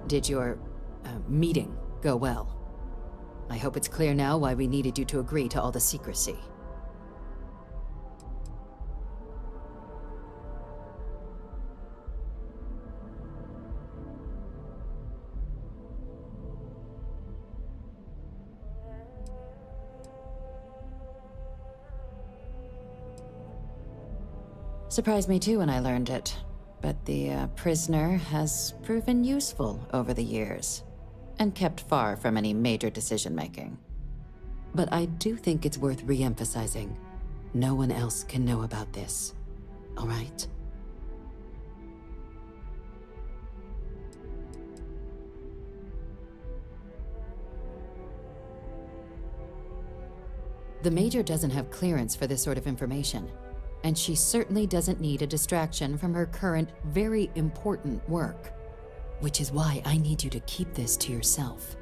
Did your meeting go well? I hope it's clear now why we needed you to agree to all the secrecy. Surprised me too when I learned it, but the prisoner has proven useful over the years, and kept far from any major decision-making. But I do think it's worth re-emphasizing. No one else can know about this, all right? The Major doesn't have clearance for this sort of information. And she certainly doesn't need a distraction from her current, very important work. Which is why I need you to keep this to yourself.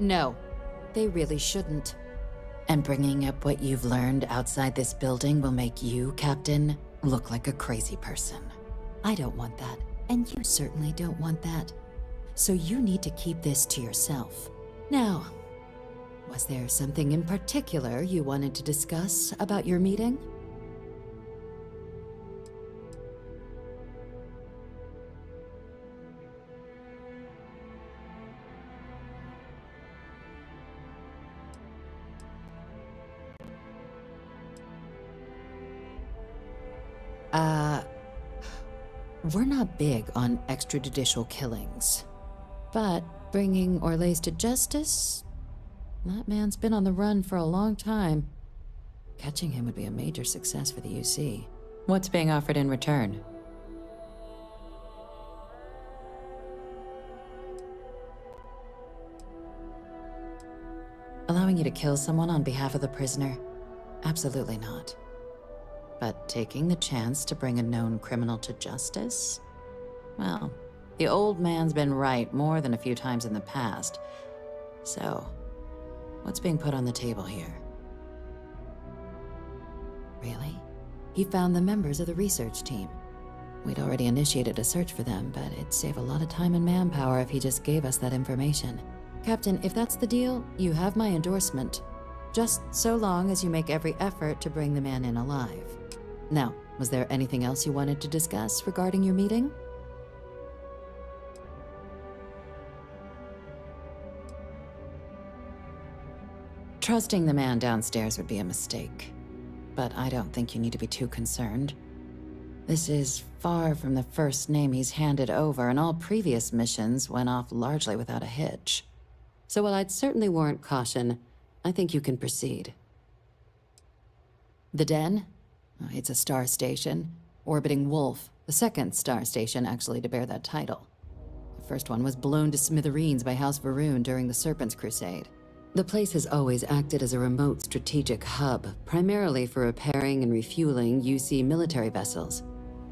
No, they really shouldn't. And bringing up what you've learned outside this building will make you, Captain, look like a crazy person. I don't want that. And you certainly don't want that. So you need to keep this to yourself. Now, was there something in particular you wanted to discuss about your meeting? We're not big on extrajudicial killings, but bringing Orlaise to justice? That man's been on the run for a long time. Catching him would be a major success for the UC. What's being offered in return? Allowing you to kill someone on behalf of the prisoner? Absolutely not. But taking the chance to bring a known criminal to justice? Well, the old man's been right more than a few times in the past. So, what's being put on the table here? Really? He found the members of the research team. We'd already initiated a search for them, but it'd save a lot of time and manpower if he just gave us that information. Captain, if that's the deal, you have my endorsement. Just so long as you make every effort to bring the man in alive. Now, was there anything else you wanted to discuss regarding your meeting? Trusting the man downstairs would be a mistake, but I don't think you need to be too concerned. This is far from the first name he's handed over, and all previous missions went off largely without a hitch. So while I'd certainly warrant caution, I think you can proceed. The Den? It's a star station. Orbiting Wolf, the second star station actually to bear that title. The first one was blown to smithereens by House Varun during the Serpent's Crusade. The place has always acted as a remote strategic hub, primarily for repairing and refueling UC military vessels.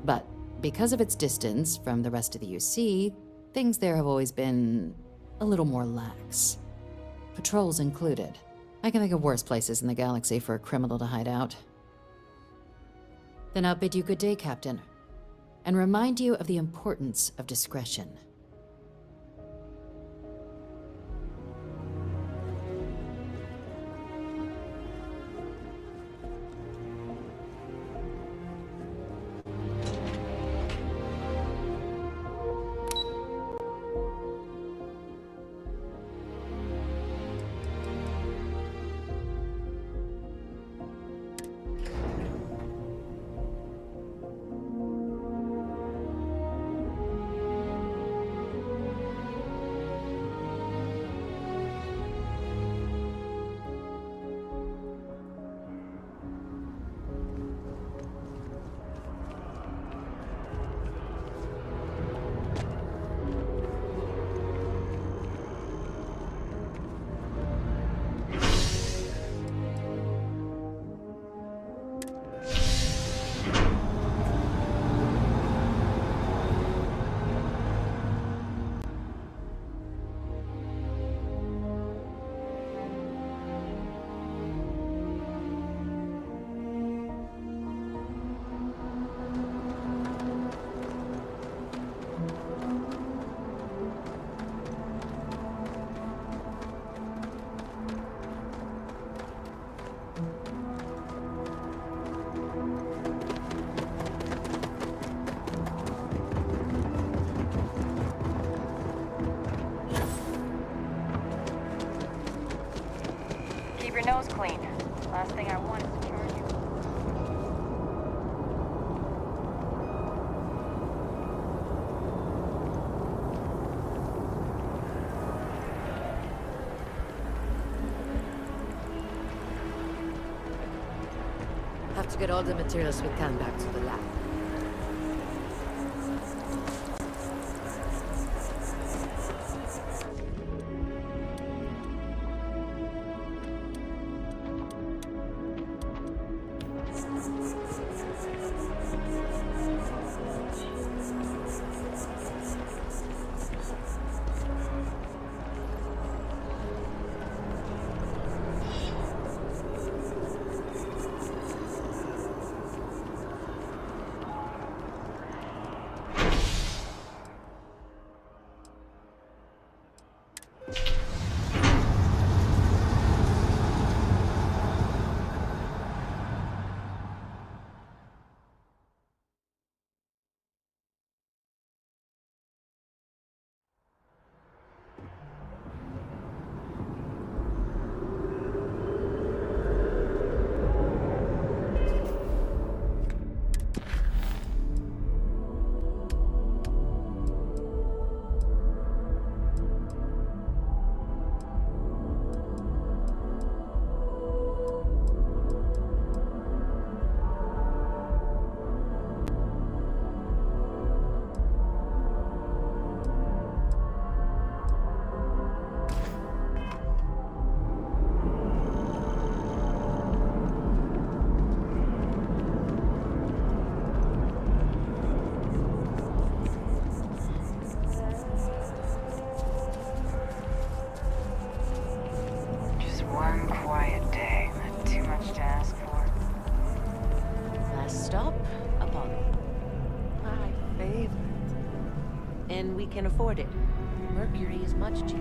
But because of its distance from the rest of the UC, things there have always been a little more lax. Patrols included. I can think of worse places in the galaxy for a criminal to hide out. Then I'll bid you good day, Captain, and remind you of the importance of discretion. your nose clean. Last thing I want is to charge you. Have to get all the materials we can back to the lab. And we can afford it. Mercury is much cheaper.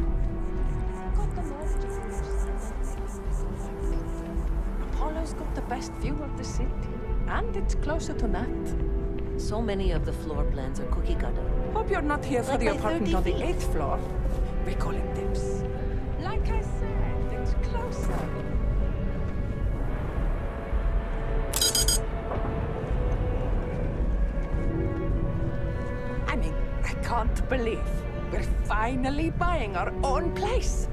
Apollo's got the best view of the city, and it's closer to Nat. So many of the floor plans are cookie cutter. Hope you're not here for Like the my apartment 30 on the feet. 8th floor. We call it dips. Like I said, it's closer. I mean, I can't believe we're finally buying our own place.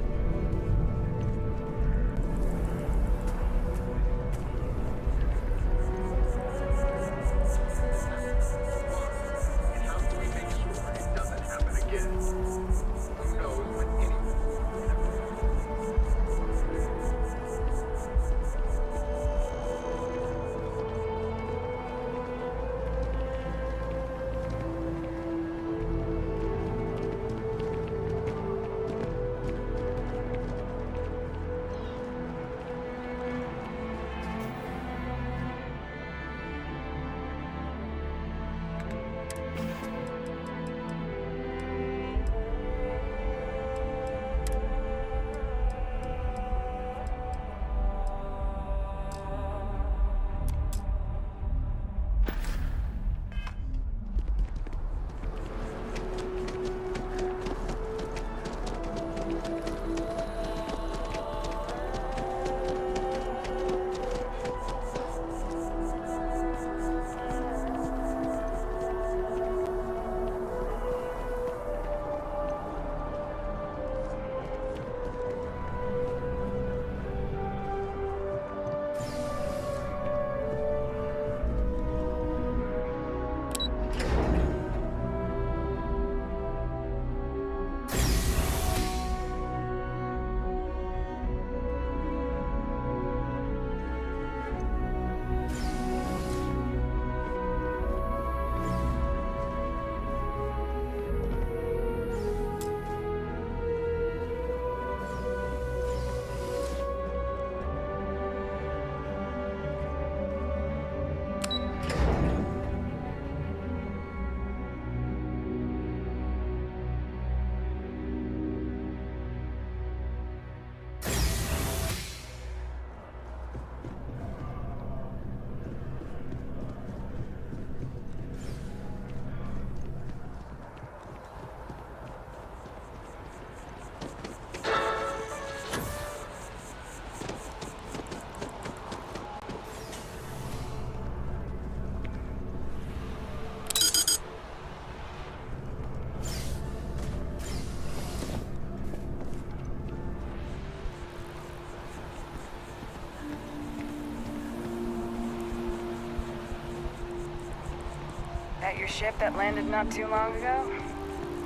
That your ship that landed not too long ago?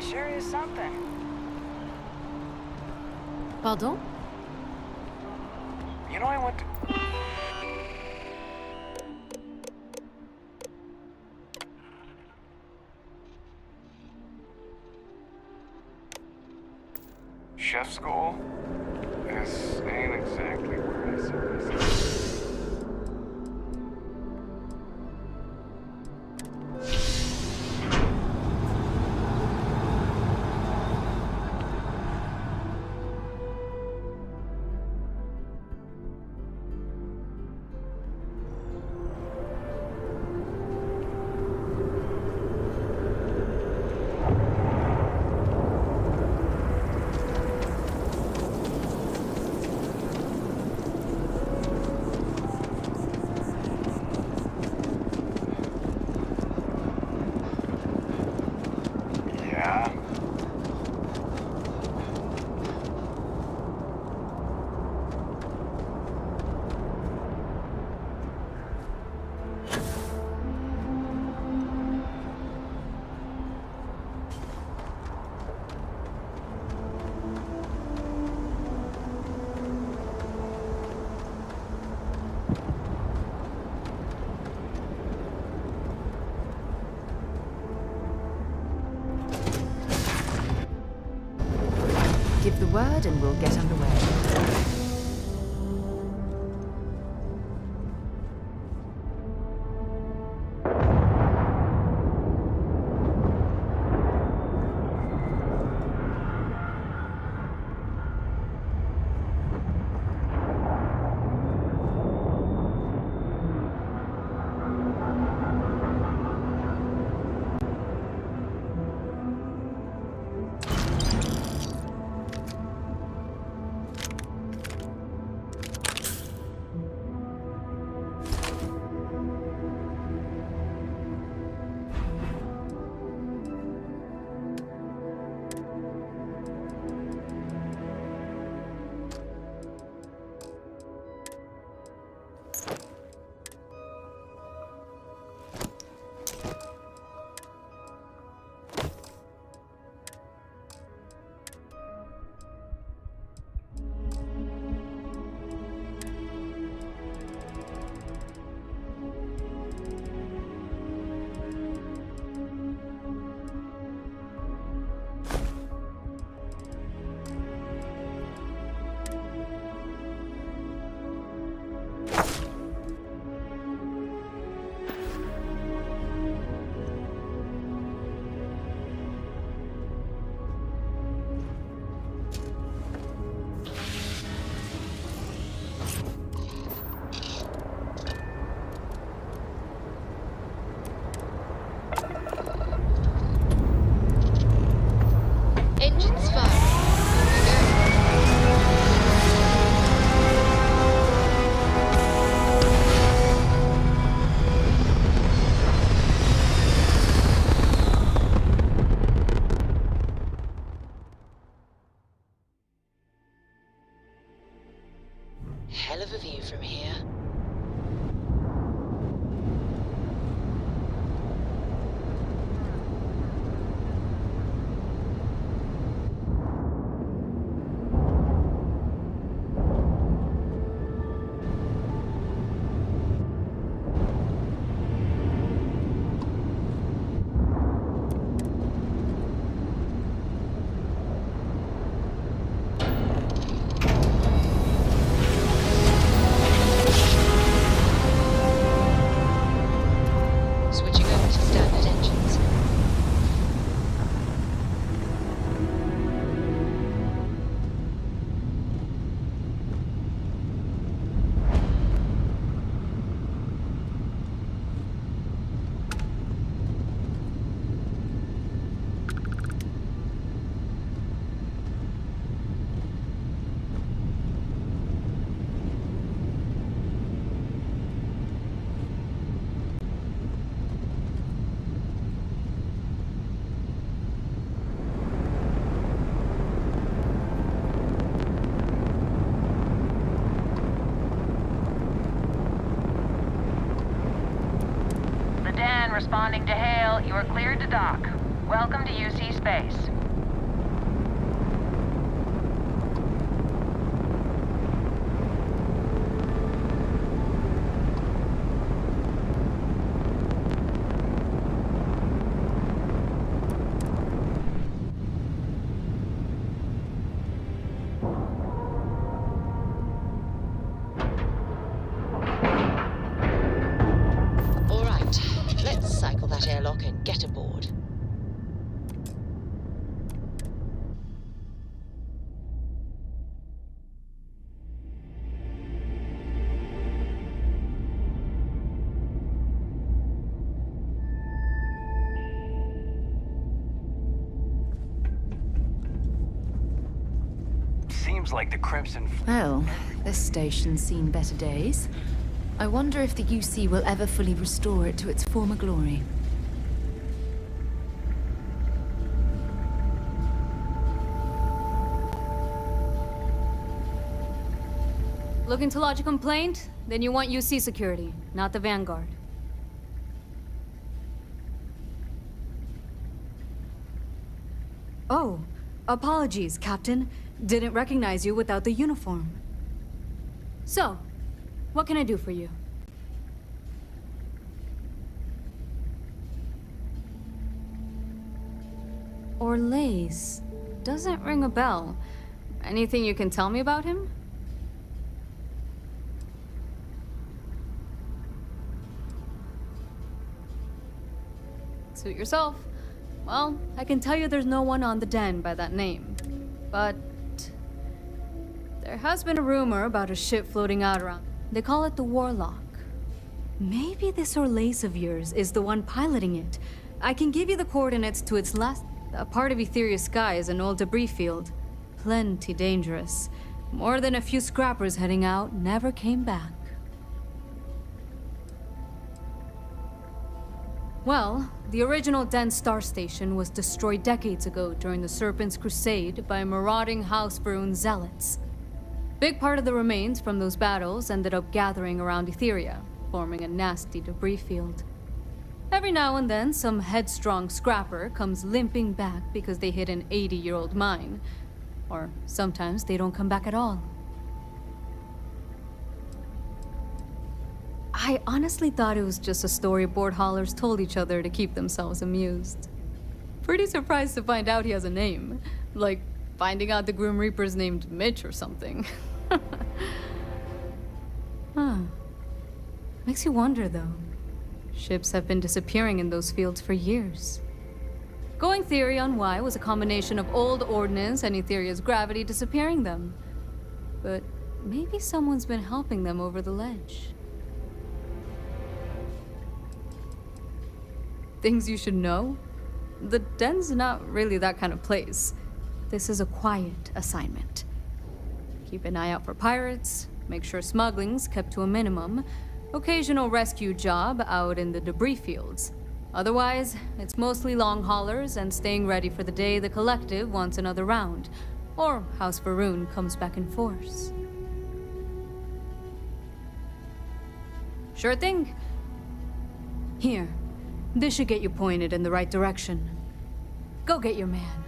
Sure is something. Pardon? You know, I went to... chef school? This ain't exactly where I said this. Give the word and we'll get underway. Engines fire. Hell of a view from here. responding to hail. You are cleared to dock. Welcome to UC space. All right, let's cycle that airlock and get aboard. Seems like the Crimson Well, this station's seen better days. I wonder if the UC will ever fully restore it to its former glory. Looking to lodge a complaint? Then you want UC security, not the Vanguard. Oh, apologies, Captain. Didn't recognize you without the uniform. So, what can I do for you? Orlace. Doesn't ring a bell. Anything you can tell me about him? Suit yourself. Well, I can tell you there's no one on the den by that name. But there has been a rumor about a ship floating out around. They call it the Warlock. Maybe this Orlace of yours is the one piloting it. I can give you the coordinates to its last... A part of Etheria's sky is an old debris field. Plenty dangerous. More than a few scrappers heading out never came back. Well, the original Den Star Station was destroyed decades ago during the Serpent's Crusade by marauding House Varun zealots. Big part of the remains from those battles ended up gathering around Etheria, forming a nasty debris field. Every now and then, some headstrong scrapper comes limping back because they hit an 80-year-old mine. Or sometimes they don't come back at all. I honestly thought it was just a story board haulers told each other to keep themselves amused. Pretty surprised to find out he has a name. Like, finding out the Grim Reaper's named Mitch or something. Huh. Makes you wonder, though. Ships have been disappearing in those fields for years. Going theory on why was a combination of old ordnance and Etheria's gravity disappearing them. But maybe someone's been helping them over the ledge. Things you should know? The den's not really that kind of place. This is a quiet assignment. Keep an eye out for pirates, make sure smuggling's kept to a minimum, occasional rescue job out in the debris fields. Otherwise, it's mostly long haulers and staying ready for the day the Collective wants another round, or House Varun comes back in force. Sure thing. Here. This should get you pointed in the right direction. Go get your man.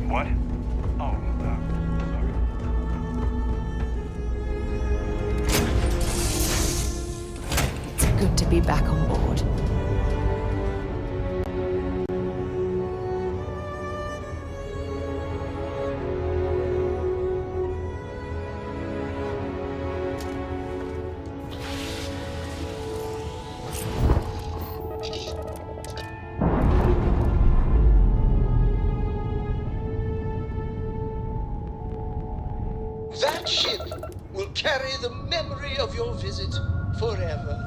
What? Oh, It's good to be back on board. That ship will carry the memory of your visit forever.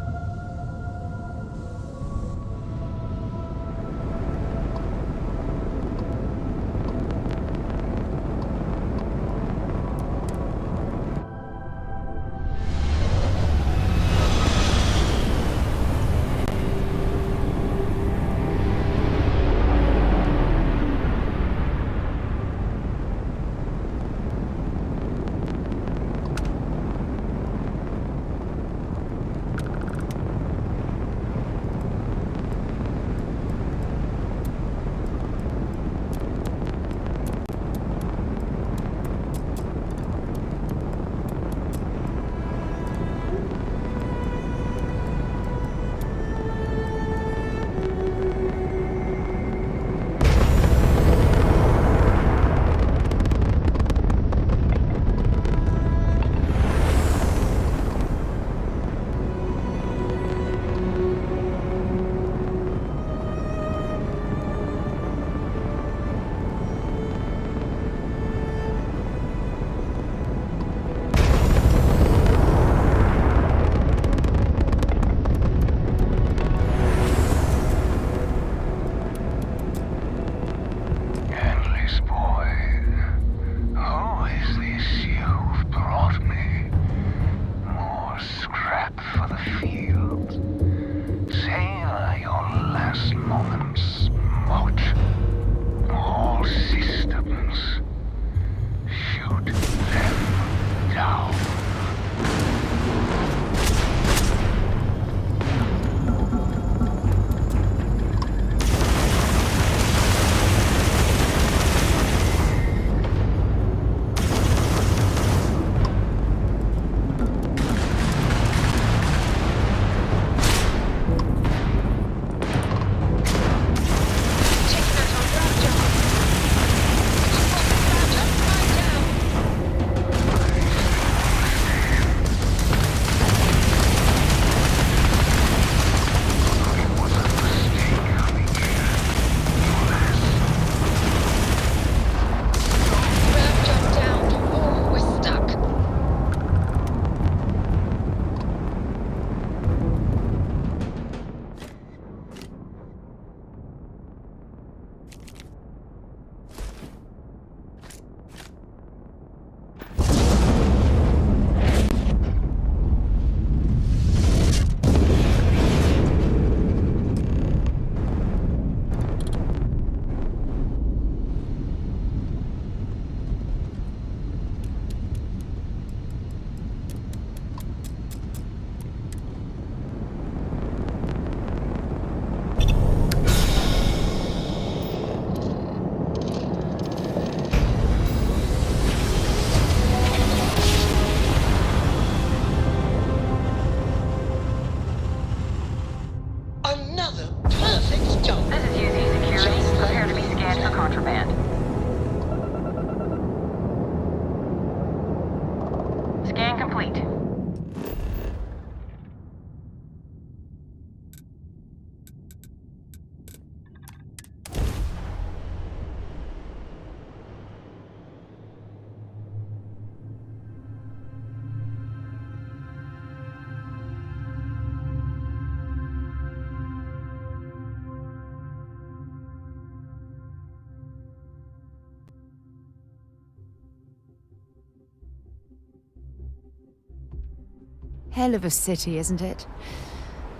Hell of a city, isn't it?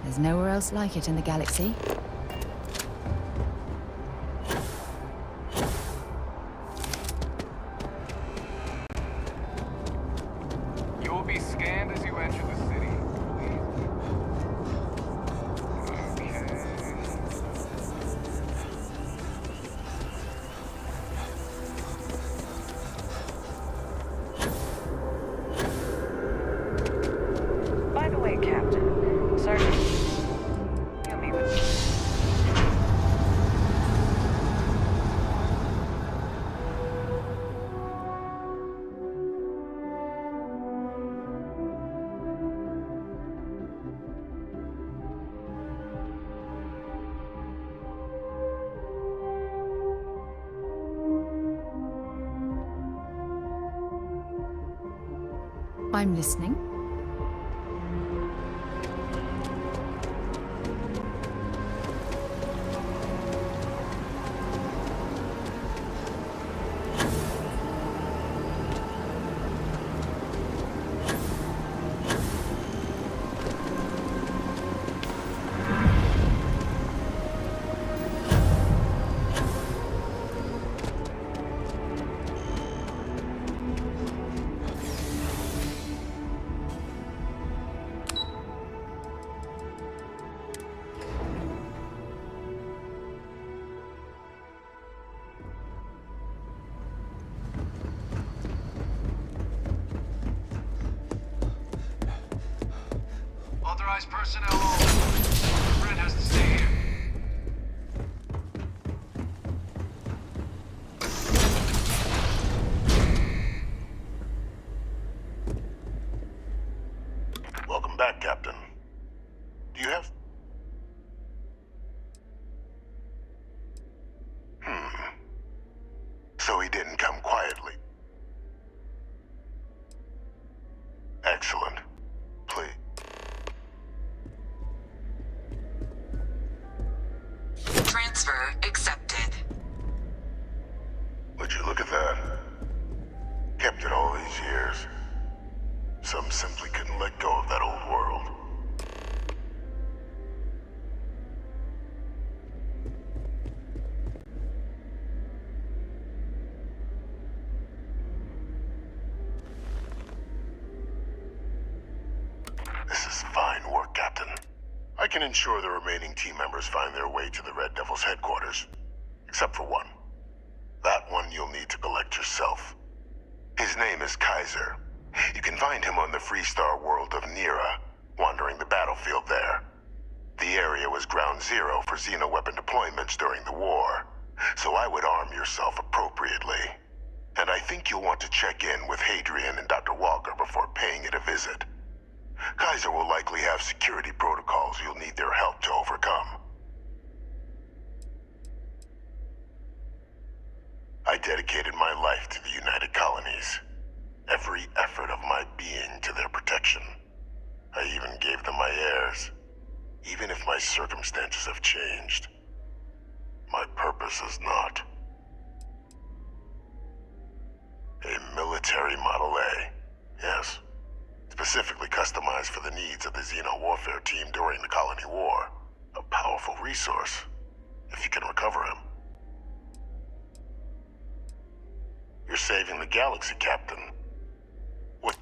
There's nowhere else like it in the galaxy. You will be scanned as you enter the city. By the way, Captain, Sergeant, you'll meet with me. I'm listening. Authorized personnel only. Brent has to stay here. Welcome back, Captain. Do you have... So he didn't come quietly. Excellent. Please. Transfer accepted. Would you look at that? Kept it all these years. Some simply couldn't let go of that old world. This is fine work, Captain. I can ensure the remaining team members find their way to the Red Devil's headquarters. Except for one. That one you'll need to collect yourself. His name is Kaiser. You can find him on the Freestar world of Nira, wandering the battlefield there. The area was ground zero for xeno-weapon deployments during the war, so I would arm yourself appropriately. And I think you'll want to check in with Hadrian and Dr. Walker before paying it a visit. Kaiser will likely have security protocols you'll need their help to overcome. I dedicated my life to the United Colonies. Every effort of my being to their protection. I even gave them my heirs. Even if my circumstances have changed, my purpose is not. A military Model A, yes. Specifically customized for the needs of the Xeno warfare team during the Colony War. A powerful resource, if you can recover him. You're saving the galaxy, Captain. What?